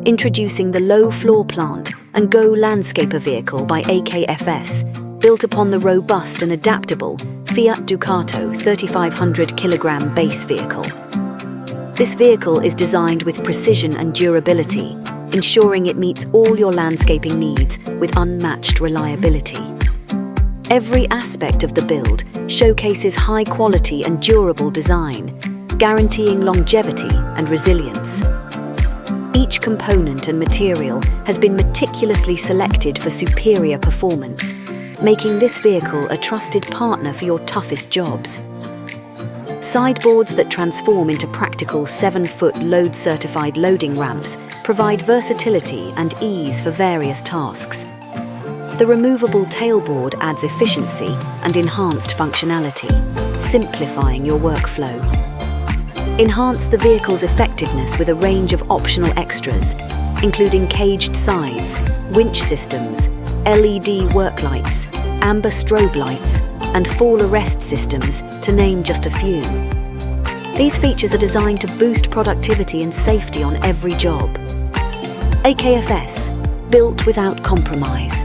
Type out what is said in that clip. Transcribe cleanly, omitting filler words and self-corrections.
Introducing the low floor plant and Go Landscaper vehicle by AKFS, built upon the robust and adaptable Fiat Ducato 3500 kilogram base vehicle. This vehicle is designed with precision and durability, ensuring it meets all your landscaping needs with unmatched reliability. Every aspect of the build showcases high quality and durable design, guaranteeing longevity and resilience. Each component and material has been meticulously selected for superior performance, making this vehicle a trusted partner for your toughest jobs. Sideboards that transform into practical 7-foot load-certified loading ramps provide versatility and ease for various tasks. The removable tailboard adds efficiency and enhanced functionality, simplifying your workflow. Enhance the vehicle's effectiveness with a range of optional extras, including caged sides, winch systems, LED work lights, amber strobe lights, and fall arrest systems, to name just a few. These features are designed to boost productivity and safety on every job. AKFS, built without compromise.